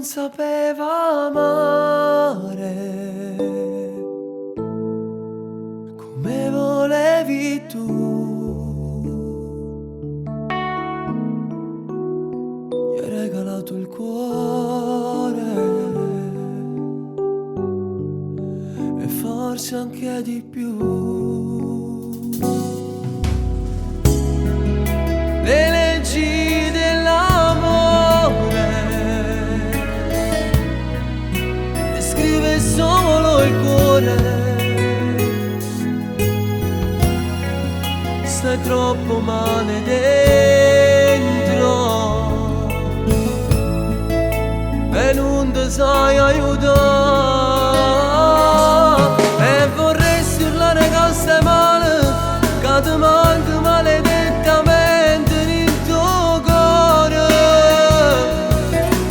sapeva amare come volevi tu. Gli hai regalato il cuore e forse anche di più. Le leggi dell'amore le scrive solo il cuore. Stai troppo male dentro e non ti sai aiutare. E vorresti urlare che stai male, che ti manca maledettamente nel tuo cuore.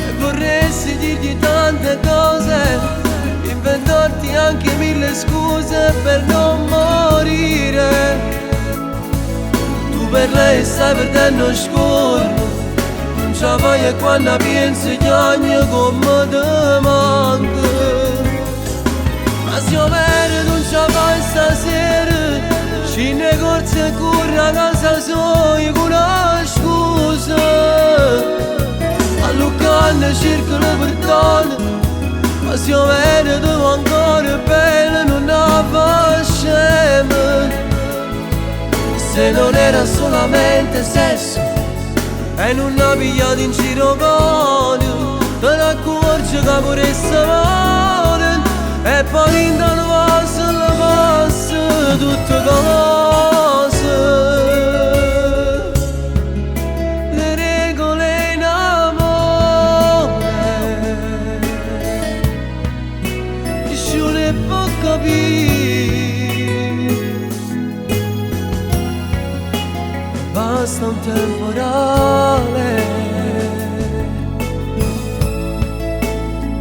E vorresti dirgli tante cose, inventarti anche mille scuse per non morire. Per lei stai perdendo scorno, non ce la fai e quando pensi che ogni come ti manca. Ma se io vero non ce la fai stasera, ci negozi e corri a casa sua con una scusa. A Lucca cercano perdono, ma se io vero tu ancora bene non la fai scema. Se non era solamente sesso e non ha pigliato in giro con, te ne accorgi che pure se vuole e poi in tanto passa le passa tutte cose. Le regole in amore nessuno può capire. Basta un temporale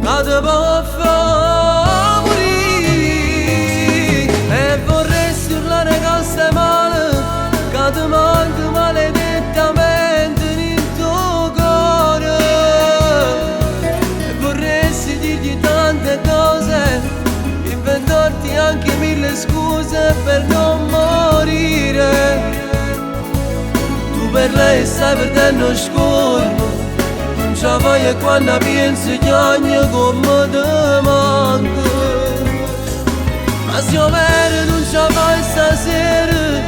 che ti può far morire. E vorresti urlare che stai male, che ti manca maledettamente nel tuo cuore. E vorresti dirgli tante cose, inventarti anche mille scuse per non morire. Per lei stai perdendo scorno, non ce la fai e quando pensi che ogni come ti manca. Ma se io vero non ce la fai stasera,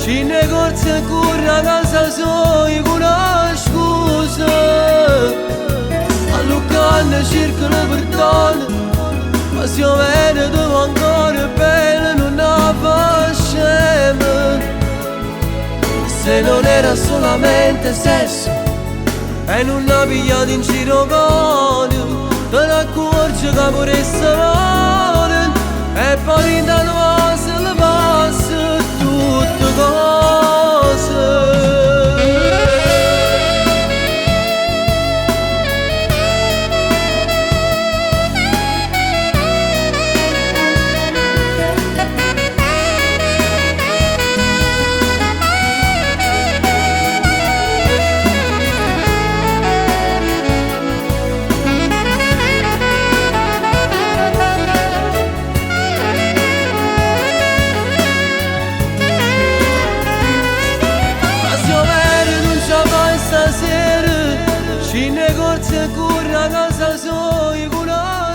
ci negozi e corri a casa sua con una scusa. A Lucca cercano perdono, ma se io vero tu ancora bene non la fai scema. Se non era solamente sesso e non ha pigliato in giro con, te ne accorgi che pure se vuole e poi in tanto passa le passa tutte cose. Ci negozi e corri a casa sua con una